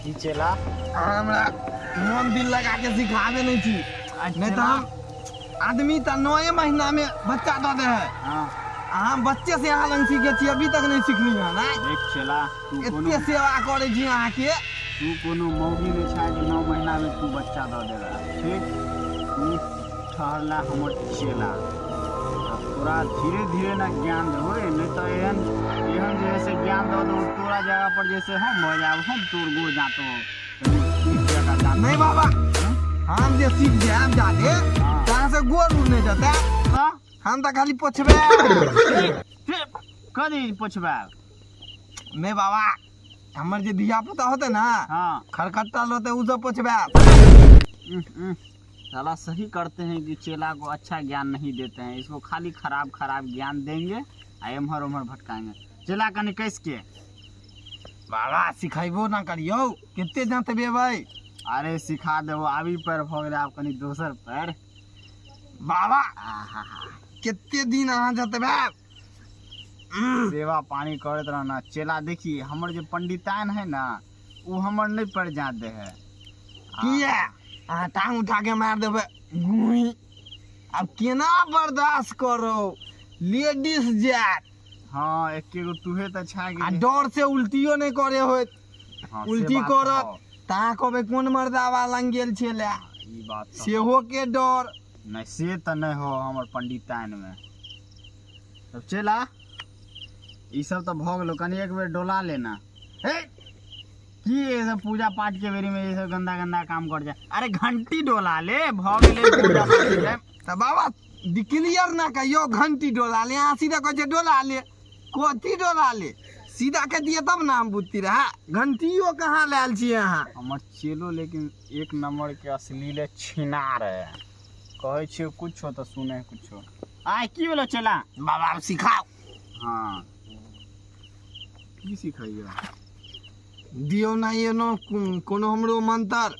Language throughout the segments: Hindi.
की चला हमरा मन दिल लगा के सिखावे नहीं थी, नहीं तो हम आदमी तो 9 महीना में बच्चा दे दे है। हम बच्चे से यहाँ लंग सीखे छी, अभी तक नहीं सीखली है ना। देख चला तू इतने सेवा करे छी यहाँ के। तू कोनो मौगी में छा कि 9 महीना में तू बच्चा दे देगा। ठीक तू ठहरला हमर चेला, तोरा धीरे धीरे ना ज्ञान देबो, नहीं तो एहन जैसे ज्ञान दो दो तोरा जगह पर जैसे हम हो जाब, हम तोर गो जातो नहीं बाबा, हम जे सीख जाए जाते तहाँसे गोर उड़ने जाते, हम तो खाली पोछबे। कदी पोछबे नहीं बाबा, हमर जे धिया पुता होते ना, खरखट्टा लोते उ सब पोछबे। साला सही करते हैं कि चेला को अच्छा ज्ञान नहीं देते हैं, इसको खाली खराब ज्ञान देंगे, एम्हर उम्हर भटकाएंगे। चेला कनी कैस के बाबा सिखाइबो ना करियो, कितने जानते भाई। अरे सिखा देबो, अभी पैर भोग रहे आप कनी दोसर पैर। बाबा कितने दिन अहाँ जाते बे सेवा पानी करत रहना। चेला देखी हमर जो पंडितान है ना, वो हमर नहीं पड़ जाते है। किया अहाँ टांग उठा के मार देबे गुई, अब केना बर्दाश्त करो लेडीज जात। हाँ एक गो तुहे तो छा आ डर से उल्टियो नहीं करे होत। उल्टी करत ता कहबे कोन मर्दावा लंग गेल छेले, ई बात सेहो के डर नहीं। से तो नहीं हो हमर पंडितान में। तब चेला ई सब तो भोग लो, कनी एक बेर डोला लेना। की ये सब पूजा पाठ के बेरी में ये सब गंदा काम कर जाए। अरे घंटी डोला ले, भोग ले पूजा पाठ ले। तो बाबा क्लियर ना कहियो घंटी डोला ले, यहाँ सीधा कहे डोला ले, कोथी डोला ले, सीधा कह दिए तब नाम बुद्धि रहा। घंटियो कहाँ लाल छी यहाँ हमर चेलो, लेकिन एक नंबर के अश्लील छिनार है। कहे छे कुछ हो तो सुने कुछ हो। आय की बोलो चेला बाबा सिखाओ। हाँ की सिखाइयो दियो ना ये नो कोनो हमरो मंत्र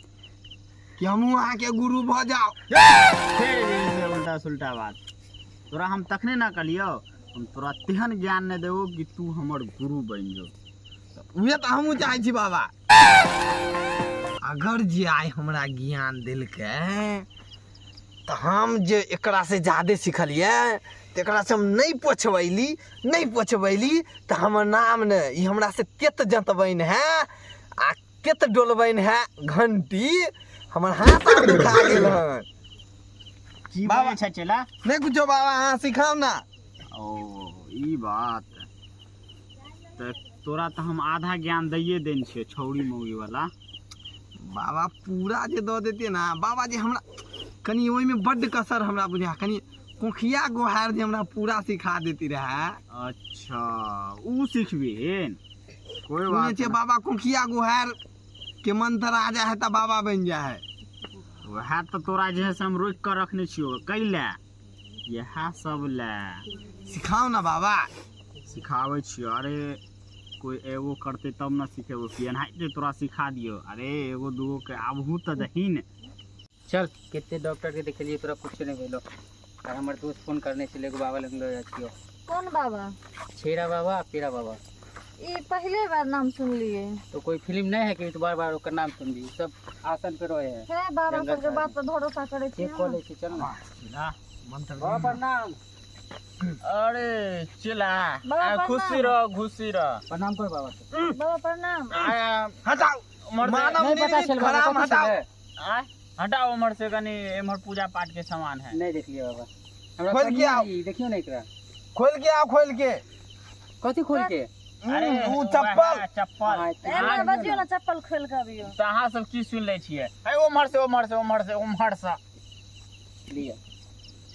कि हमहू अहाँ के गुरु भ जाओ। फिर उल्टा सुल्टा बात तोरा हम तखने ना कलियो, हम तोरा तेहन ज्ञान नहीं देबो कि तू हमर गुरु बन जो। उहे तो हमहू चाहे छी बाबा। अगर जे आय हमरा ज्ञान दिलके तो हम जे एकरा से ज्यादा सिखलिए, तेकरा से हम नहीं पोछबैली तो हमर नाम ने ई हमरा से केत जतबैन है आ केत डोलबैन है घंटी, हमर हाथ दुखा गेल हन। की बाबा छ चला नहीं कुछो बाबा, हाँ सिखाओ ना। ओ ई बात तो तोरा तो हम आधा ज्ञान दैये देन छे, छौड़ी मौगी वाला। बाबा पूरा जे दो देते ना बाबा जी, हमरा कनी ओई में बड्ड कसर हमरा बुझा, कनी कोखिया गोहार जे हमरा पूरा सिखा देती रहे। अच्छा ऊ सिखबीन, कोई बात नहीं बाबा, कोखिया गोहार के मंत्र आ जाए है तो बाबा बन जाए है। वह तो तोरा जे है से हम रोक कर रखने छियो, कैले यह सब ले सिखाओ ना बाबा। सिखावे छियो। अरे कोई एगो करते तब ना सीखेबो, कि एनाहिते तोरा सिखा दियो। अरे एगो दूगो के आबहू तो दही ने। चल कितने डॉक्टर के देखलिए, तोरा कुछ नहीं भेलो। और हमारे दोस्त फोन करने चले एगो बाबा लग जाती हो। कौन बाबा? छेरा बाबा, पीरा बाबा। ये पहले बार नाम सुन लिए। तो कोई फिल्म नहीं है कि तो बार बार नाम सुन ली। सब आसन पे रोए हैं। है बाबा सब के बात पर भरोसा करे छी। चेक कर ले छी, चल ना मंत्र बाबा प्रणाम। अरे चिला बाबा खुशी रह प्रणाम कर बाबा से। बाबा प्रणाम। हटाओ मानव नहीं पता चल बाबा, खराब पता हटाओ। चले। हटाओ उमर से, कनी एमहर पूजा पाठ के सामान है। नहीं देखलिए बाबा, हमरा खोल के आओ। देखियो नहीं करा। खोल के आओ, खोल के। कथी खोल के? अरे वो चप्पल ए बजियो ना, चप्पल खोल के अबियो। अहाँ सब की सुन ले छिए? ए उमहर से लिया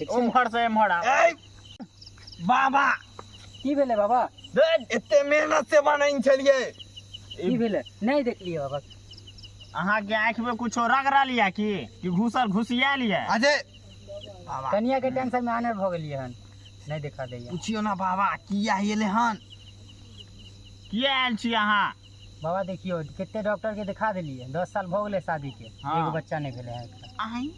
उमहर से एमहर आ। बाबा की भेले बाबा? एते मेहनत से बनैन छलिए। की भेले नहीं देखलिए बाबा? अहाँ के आँख में कुछो रगड़ा लिया कि घुसल घुसिया लिया? अजय बाबा कनिया के टेंशन में आने भ गेलिए हन, नहीं दिखा दैया। पूछियो ना बाबा किया हेले हन। किया आयल छी अहाँ? बाबा देखियो कितने डॉक्टर के दिखा दिलिए, 10 साल भ गेले शादी के, एगो बच्चा नहीं भेले है। अहीं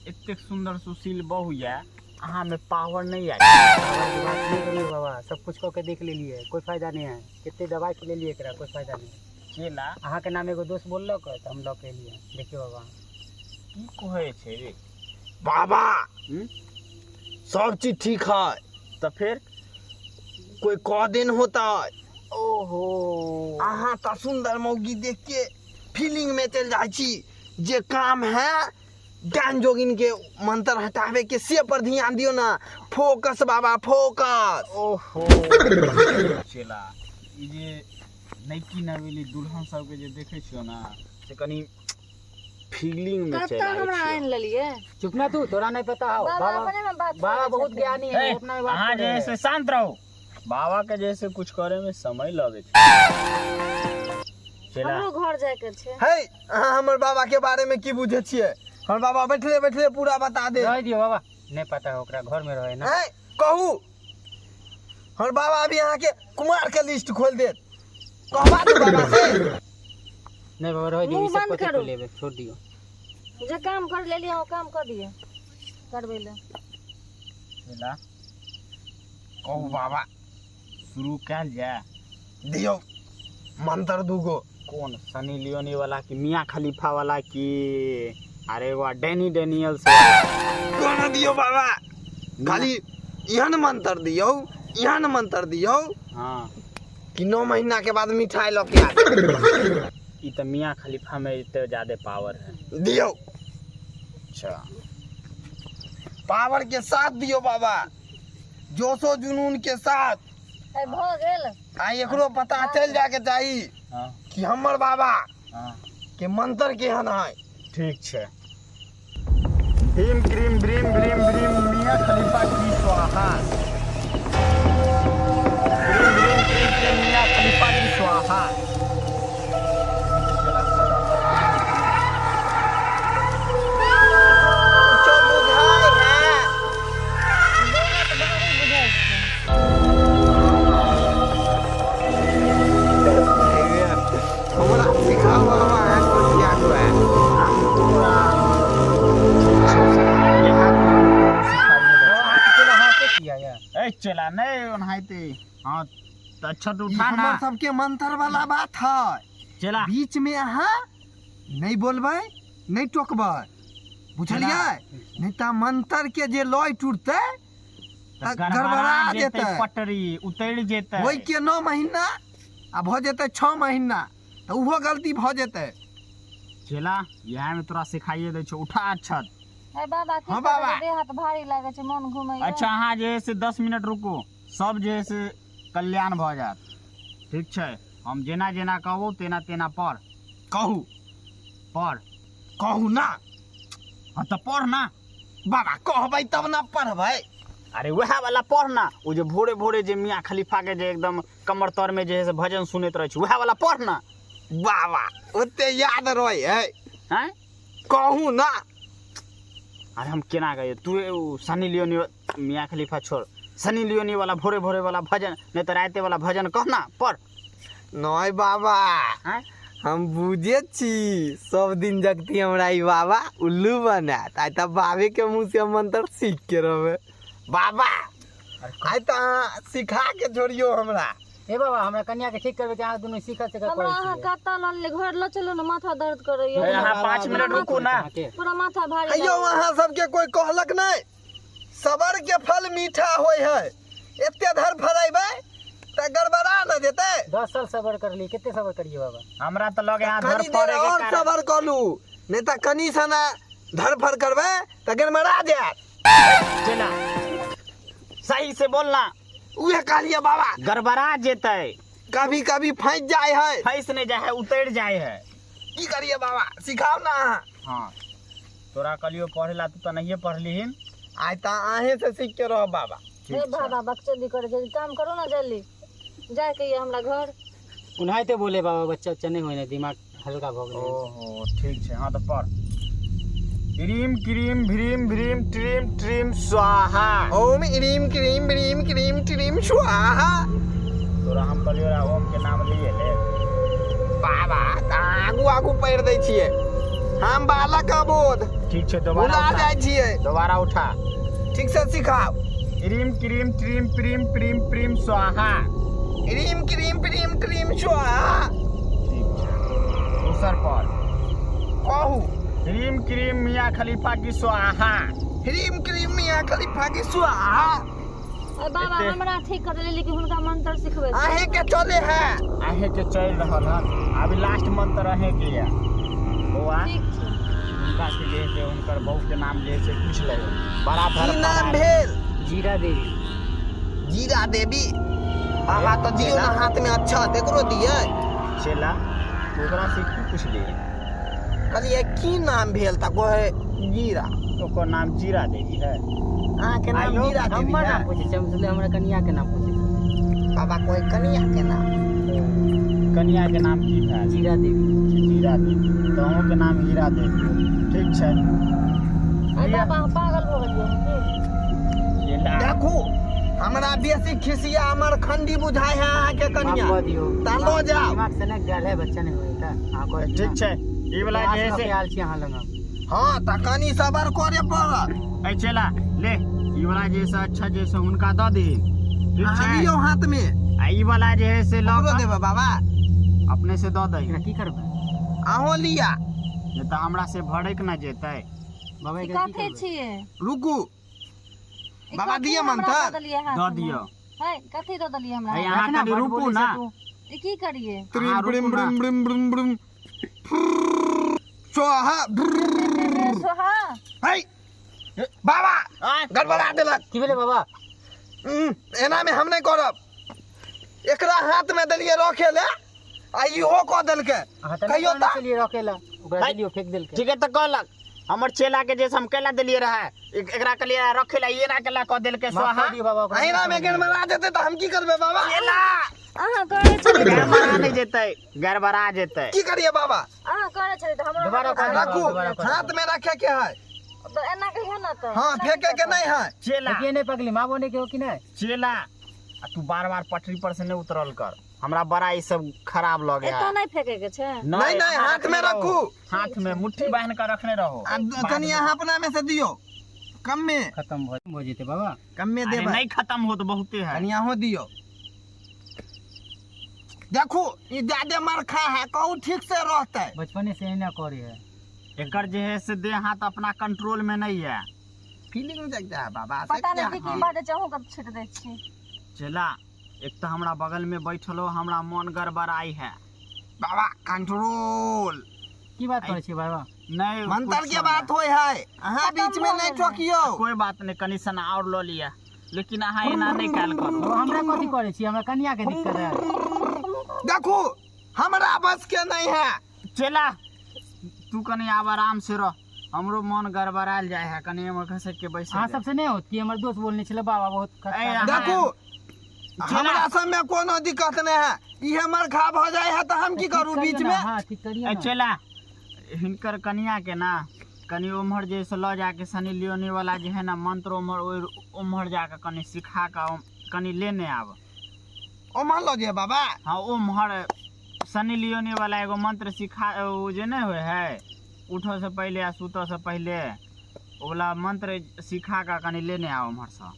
एतेक सुंदर सुशील बहु या, अहाँ में पावर नहीं है। पावर की बात नहीं करिए बाबा, सब कुछ कऽ के देख लेलिए, कोई फायदा नहीं है। कितने दवाई के ले लिए एकरा, कोई फायदा नहीं है। चेला अहाँ के नाम एगो दोस्त बोललक तो हम लऽ के लिए। देखियो बाबा की कहै छै रे? बाबा हम्म? सब चीज ठीक है, तो फिर कोई क दिन होता ओहो अहाँ तो सुंदर मौगी देख के फीलिंग में चल जाई छी। जे काम है ज्ञान जोगिन के मंत्र हटावे के से पर ध्यान दियो ना। फोकस बाबा फोकस। ओहो चेला ई जे नैकी नवेली दुल्हन सबके जे देखै छियो ना से कनी फीलिंग में कब चल तक हमरा आइन लेलिए? चुप ना तू, तोरा नहीं पता हो। बाबा बाबा अपने में बात बाबा करे बहुत छथिन। ज्ञानी है, वो अपना में बात अहाँ करे है। जैसे शांत रहो। बाबा के जैसे कुछ करे में समय लगे छै। चेला हमरो घर जाए के छै। है अहाँ हमर बाबा के बारे में की बुझे छिए? हमर बाबा बैठले बैठले पूरा बता दे। रह दियो बाबा, नहीं पता है ओकरा, घर में रहे ना। है कहू हमर बाबा अभी अहाँ के कुमार के लिस्ट खोल देत। कहबा दे बाबा से। नहीं बाबा रह दियो, मुंह ई सब बंद कथी करू। के लेबे, छोड़ दियो। जे काम कर लेलिए वो काम कर दिए, करबे ले। चेला कहू बाबा शुरू कैल जाए। दियो मंत्र दूगो। कौन सनी लियोनी वाला की मियां खलीफा वाला की अरे वाह डैनी डेनियल्स वाला? कौन दियो बाबा? खाली यहन मंत्र दियो, यहन मंत्र दियो हाँ कि 9 महीना के बाद मिठाई लके आ ई तो मियां खलीफा में इतने ज्यादा पावर है। दियो। अच्छा पावर के साथ दियो बाबा, जोशो जुनून के साथ। ए भ गेल। आ एकरो पता चल जाके चाही हाँ कि हमर बाबा हाँ के मंत्र केहन है। ठीक है। भीम क्रीम भ्रीम भ्रीम भ्रीम मियां खलीफा की स्वाहा। भ्रीम भ्रीम क्रीम क्रीम मियां खलीफा की स्वाहा। जो बुझाई है हमरा सिखाओ बाबा है कुछ क्या हुआ है। ए चला नहीं ओनाहिते हाँ तो अच्छा तो ई उठा ना हमर सबके मंत्र वाला बात है। चला बीच में अहाँ नहीं बोलबै नहीं टोकबै, बुझलिए? नहीं तो मंत्र के जे लॉय टूटते गड़बड़ा जेतै। पटरी उतर जेतै। ओइ के 9 महीना आ भ जेतै 6 महीना तो उहो गलती भ जेतै। चला यहाँ में तोरा सिखाइए दे छो। उठा अच्छा ए बाबा की हाँ बाबा। देह हाथ भारी लागे छै, मन घूमे। अच्छा हाँ जे है से 10 मिनट रुको, सब जे है से कल्याण भ जात। ठीक छै, हम जेना जेना कहबो तेना तेना पढ़। कहू पढ़ कहू ना हाँ तो पढ़ ना। बाबा, कहबै तब ना पढ़बै। अरे वह वाला पढ़ ना, वो जो भोरे भोरे जे मियाँ खलीफा के जे एकदम कमर तर में जे है से भजन सुनैत रहे छै वह वाला पढ़ ना। बाबा ओते याद रहे है। हैं कहू ना। अरे हम केना गए तू सनी लियोनी मियाँ खलीफा छोड़, सनी लियोनी वाला भोरे भोरे वाला भजन नहीं तो राते वाला भजन कहना पढ़। नहीं बाबा हैं हम बुझे छी, सब दिन जगती हमरा ई बाबा उल्लू बनात। आइ त बाबे के मुंह से मंत्र सीख के रहबे। बाबा आइ त सिखा के छोड़ियो हमरा। ए बाबा हमरा कन्या के ठीक करबे के अहाँ दुनू सीखत से हमरा अहाँ कर कत्ता लन ले घर ल चलो ना, माथा दर्द करैयो। ए, अहाँ 5 मिनट रुकू ना। पूरा माथा भारी अयो लागे। वहाँ सबके कोई कहलक नहीं सबर के फल मीठा होय है। एते धर फरैबै त गड़बड़ा न जेतै। 10 साल सबर कर ली, कितने सबर करिए बाबा? हमरा तो लगे यहाँ धर कनी देर फरे के और कारण सबर कलू, नहीं त कनी सना धरफड़ करबै त गड़बड़ा जात। चला सही से बोलना। उहे कहलिए बाबा, गड़बड़ा जेतै, कभी कभी फंस जाए है। फैस नहीं जाए है उतर जाए है। की करिए बाबा, सिखाओ ना अहाँ। हाँ तोरा कलियो पढ़ेला तू तो नहीं पढ़लीहिन। आइ त अहें से सीख के रह बाबा। हे बाबा बकचोदी करे जल्दी काम करो ना, जल्दी जाए के ये हमरा घर। उन्हाइते बोले बाबा, बच्चा उच्चा नहीं होने, दिमाग हल्का भ गेलै। ओहो ठीक है। हाँ तो पढ़। ह्रीम क्रीम भ्रीम भ्रीम ट्रीम ट्रीम स्वाहा। ओम ह्रीम क्रीम ब्रीम क्रीम ट्रीम स्वाहा। तोरा हम कहलियो रा ओम के नाम लिए ले। बाबा आगू आगू पढ़ दै छियै हम, बालक अबोध ठीक है भुला दोबारा उठा। जाइ छियै। दोबारा उठा। ठीक से सिखाओ। रीम क्रीम ट्रीम प्रीम प्रीम प्रीम स्वाहा। रीम क्रीम प्रीम क्रीम स्वाहा। ठीक है दूसर पर कहू। रीम क्रीम मियाँ खलीफा की स्वाहा। रीम क्रीम मियाँ खलीफा की स्वाहा। बाबा हमरा ठीक कर देली लेकिन हुनका मंत्र सिखबै आहे के चले है। आहे के चल रहल हन अभी लास्ट मंत्र आहे के या बउआ ठीक छै उनका से जे से उनकर बहू के नाम जे से पूछ ले बड़ा भर की नाम भेल? जीरा देवी। जीरा देवी। बाबा तो जियो ना हाथ में अच्छा देखरो दिए। चला ओकरा से की पूछ ले कहलिए की नाम भेल त कहे जीरा। ओकर नाम जीरा देवी है। अहाँ के नाम जीरा देवी हमर नाम है। पूछे छै, हम सोचले हमरा कन्या के नाम पूछे छै। बाबा कोई कन्या के नाम। कन्या के नाम की है? जीरा देवी। जीरा देवी। तो अहूँ के नाम हीरा देवी। ठीक छै बाबा पागल हो गेलियै ये ला देखू हमरा बेसी खिसिया हमर खंडी बुझाय है अहाँ के कन्या। माफ कऽ दियौ। ता लो जाओ। दिमाग से ने गेल है बच्चा नहीं होई त अहाँ को ठीक छै ई वाला जे है से आयल छी अहाँ लग। हाँ त कनी सबर करे पड़त। ए चला ले ई वाला जे से अच्छा जे से हुनका द दे। ठीक अहाँ छै लियो हाथ में। आ ई वाला जे है से ककरो लऽ देबे बाबा? अपने से द दे एकरा की करबै? अहो लिया। नहीं तो हमरा से भड़क न जेतै। बाबा एकरा की कथी करबै? छियै रुकू ई बाबा कथी दिए हमरा मंत्र? दऽ देलियै हाथ द में? दियो है कथी दऽ देलियै हमरा है हाथ यहाँ रखना, कनी बड़ रुकू बोली ना से तू। में? ई की करियै अहाँ रुकू ना। स्वाहा। सोहा है बाबा आय, गड़बड़ा देलक। की भेलै बाबा? एना में हम नहीं करब। एकरा हाथ में देलिए रखे ले आ इहो कह देलके। अहाँ त कहियो नहीं त के लिए रखेला ओकरा है। दिलियो फेंक देलकै। ठीक है तो कहलक हमर चेला के जैसे हम कैला देलिए रहा एकरा के लिए रखे ला ये ना केला कह देल के माफ स्वाहा। कऽ दियौ बाबा ओकरा। अहिना में गड़बड़ा जेते त हम की करबे बाबा? अहाँ करे छलियै गड़बड़ा नहीं जेतै गड़बड़ा जेतै। की करिए बाबा? अहाँ करे छलियै त हमरा दोबारा हाथ कऽ में दियौ। रखू दोबारा कर। हाथ में रखे के है। तो एना कहियो ना तो हाँ फेंके के नहीं है। चेला के नहीं पगली मावो ने के हो कि नहीं? चेला आ तू बार बार पटरी पर से नहीं उतरल कर हमरा बड़ा ई सब खराब लगे एतो नहीं फेंके के छै नहीं, हाथ में रखू। हाथ में मुट्ठी बांध कर रखने रहो। कनी यहाँ अपना में से दियो। कम में खत्म हो जेते बाबा। कम में अरे देबे। नहीं खत्म हो तो बहुते है। कनी यहाँ दियो। देखू ई ज्यादा मरखा है कहू ठीक से रहते। बचपने से ही ना करे है। एकर जे है से देह हाथ अपना कंट्रोल में नहीं है। फीलिंग जगता है बाबा से पता क्या? नहीं की बात चाहूं कब छिट दै छी चला एक तो हमरा बगल में बैठल हो हमरा मन गड़बड़ाई है। बाबा कंट्रोल। की बात करे छी बाबा? नहीं मंत्र कुछ के बात होय है। अहाँ बीच में नहीं ठोकियो। कोई बात नहीं कनी सना और लो लिया लेकिन अहाँ एना नहीं कैल करो। बाबा हमरा कथी करे छी? हमरा कन्या के दिक्कत है। देखू हमरा बस के नहीं है। चला तू कनी आब आराम से रह हमरो मन गड़बड़ायल जाए है कनी हमर खसे के बैसे अहाँ दे। सबसे नहीं होत कि हमर दोस्त बोलने छले बाबा बहुत अरे खराब। देखू हमरा सब में कोनो दिक्कत नहीं है। इहे मरखा भ जाए है तो हम की करू बीच में? हां ठीक करिए ए ना। चला हिनकर कन्या के ना कनी उम्हर जैसे ल जाके सनी लियोनी वाला जे है ना मंत्र उम्हर उम्हर जाके कनी सिखा के कनी लेने आब। ओ मान लो जे बाबा। हाँ उम्हर सनी लियोनी वाला एगो मंत्र सिखा वो जे नहीं हुए है उठो से पहले या सुतो से पहले वो वाला मंत्र सिखा के कनी लेने आओ उम्हर से।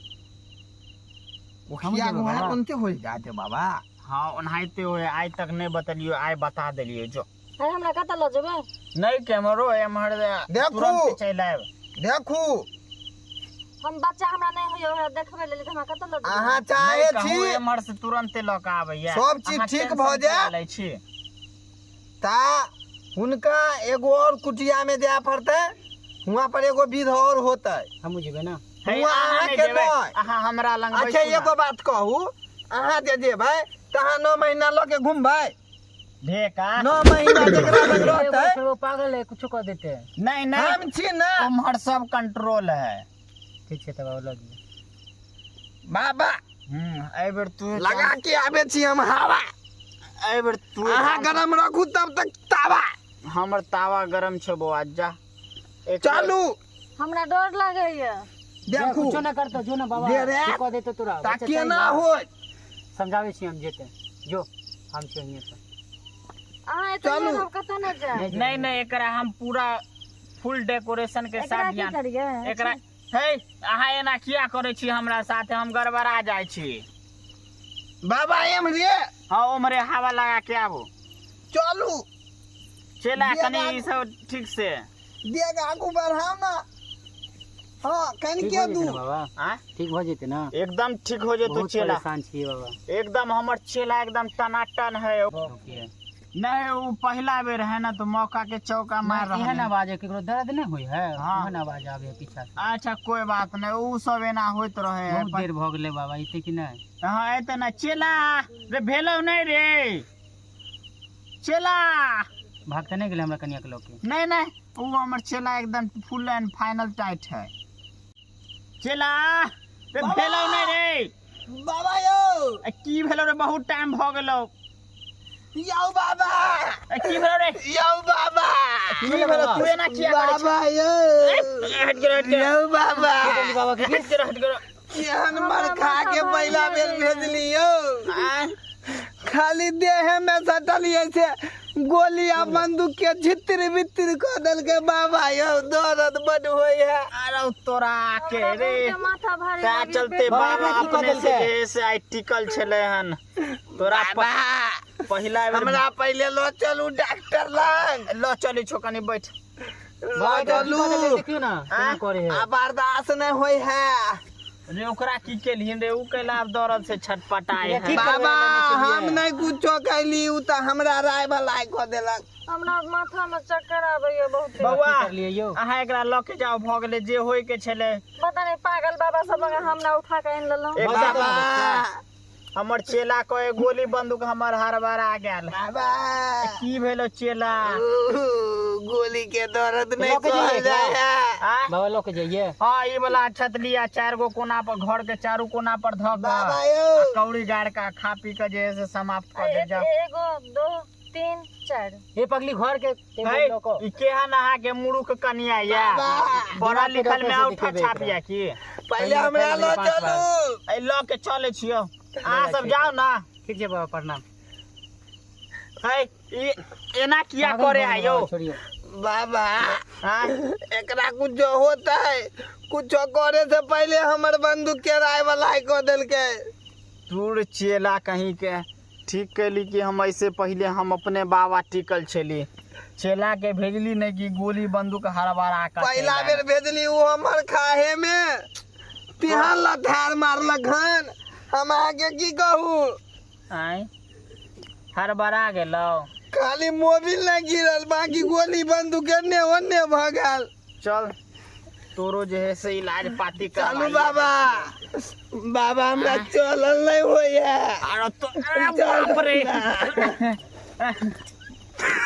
मुखिया गुहार बनते हो जाते बाबा। हाँ ओनाहिते हुए आज तक नहीं बतलियो आइ बता दिलियो जो है हमरा कत ल जेबै नहीं कैमरो एम्हर देखू। तुरंत चल आएब। देखू हम बच्चा हमरा नहीं होइयो हमरा देखबै लेल त हमरा कत ल जेबै अहाँ चाहे छी एम्हर से तुरंत लऽ के आबैया सब चीज अहाँ ठीक टेंशन भऽ जाए। किया लै छी? ता हुनका एगो और कुटिया में जाए पड़ते। वहाँ पर एगो विध और होता है। हम जेबे ना। है, हुआ अहाँ अहाँ नहीं के जेबै, नहीं। अहाँ हमरा लग अच्छा बैसू ना। एगो बात कहू अहाँ जे जेबै तहाँ 9 महीना लऽ के घूमबै। ढेका 9 महीना जकरा लग रहतै। वो पागल है कुछ कर देते हैं। नहीं नहीं हम छी ना उम्हर सब कंट्रोल है। ठीक है तब लग बाबा। एहि बेर तू लगा के आबे छी हम हवा। एहि बेर तू अहाँ गरम रखू तब तक तावा। हमर तावा गरम छै बौआ जा एक चलू हमरा डर लागैया देखू कुछ ना करतो जो ना बाबा दे रे। ठीक कर देतो तोरा। ताकि ना हो। समझावे छी हम जेते जो हम चाहिए तो अहाँ एते चलू। हम कत न जाए नहीं नहीं एकरा हम पूरा फुल डेकोरेशन के एकरा साथ की ध्यान करिए एकरा हे अहाँ एना किया करै छी हमरा साथे? हम गड़बड़ा जाइ छी। बाबा एम रे हाँ उम्हरे हवा लगा के आबू। चलू चला दिया कनी बाबू। ई सब ठीक से। देख आगू बढ़ाओ ना। हाँ कहीं ठीक के हो दू जेतै ना बाबा? हाँ ठीक हो जेतै ना? एकदम ठीक हो जेतौ बहुत चेला। परेशान छियै बाबा। एकदम हमर चेला एकदम टनाटन है। रुकिए। नहीं वो पहला बेर है ना तो मौका के चौका मार रहा एहन है। आवाज है केकरो दर्द नहीं होई है? हाँ। ओहन आवाज आवे है पीछा से। अच्छा कोई बात नहीं उ सब एना होइत रहे है। बहुत देर भ गेलै बाबा इते कि नहीं? हाँ एते ना चेला रे भेलो नहीं रे चेला। भागते नहीं गेलै हमरा कनिया के लोग के? नहीं नहीं वो हमर चेला एकदम फुल एंड फाइनल टाइट है। चेला रे बाबा! भेलो नहीं रे। बाबा यो की भेलो रे? बहुत टाइम भ गेलो। यो बाबा की भेलो रे? यो बाबा की भेलो? तू एना किया करे छी? बाबा यो हट गेलो हट गेलो यो बाबा बाबा के हट गेलो हट गेलो। केहन मर खा के पहिला बेर भेजली यो। आ, खाली देह में सटलिए से गोली आ बंदूक के झितिर बितिर कर दल के बाबा यो दर्द बड होई है। अरे तोरा के रे माथा भारी ता लगी, चलते पेट बाबा की अपने कदल से के? जैसे आई टिकल छले हन तोरा बाबा पहिला बेर हमरा पहले लो चलू डॉक्टर लंग। लो चली छोकनी बैठ। लो चलू देखियो ना केना करे है। आ बर्दाश्त नहीं होई है। रे ओकरा की केलहिन रे? उ कैला अब दर्द से छटपटाए है। ठीक करबे बाबा लेने हम नहीं कुछो कैली उ त हमरा राय भलाई क देलक। हमरा माथा में चक्कर आबैया बहुत। बौआ कर लिए यो। अहाँ एकरा ल के जाओ भ गेले जे होय के छले। पता नहीं पागल बाबा सब हमरा उठा के आन लेलो। एक बाबा बाबा हमर चेला को गोली बंदूक हमर हरबरा गेल। बाबा की भेलो चेला? गोली के दर्द नहीं लोग के सहल जाइए जाए है। आ? बाबा लोग के जाइए। हाँ ई वाला छतलिया 4 गो कोना पर घर के चारू कोना पर धो बाबा के यो कौड़ी गाड़ का खा पी के जे है से समाप्त कर दे जा। एगो 2 3 4 ये पगली घर के है, लोग को ई केहन अहाँ के मुरुख कनिया या बाबा, पढ़ल लिखल में दिमाग के औठा डॉक्टर से छाप दिखेबे या की? पहले हमरा लो चलू। ए ल के चले छियो अहाँ सब जाओ ना। ठीक है बाबा प्रणाम। है ई एना किया करे है यो? छोड़ियो। बाबा हाँ? एकरा कुछ होता है कुछ करे से पहले हमर बंदूक के राय भलाई क देल के। तूर चेला कहीं के ठीक कैली कि हम ऐसे पहले हम अपने बाबा टिकल छली। चेला के भेजली नहीं कि गोली बंदूक हरबरा का पहला बेर भेजली उ हमर खाहे में तिहान लथार मारलक हन। हम आगे की कहू आय हरबरा गेलो। खाली मोबिल नहीं गिरल बाकी गोली बंदूक एने ओने भ गेल। चल तोरो जे है से इलाज पाती चलू करवाई। बाबा बाबा हमरा चलल नहीं होई है। अरे तो अरे बाप रे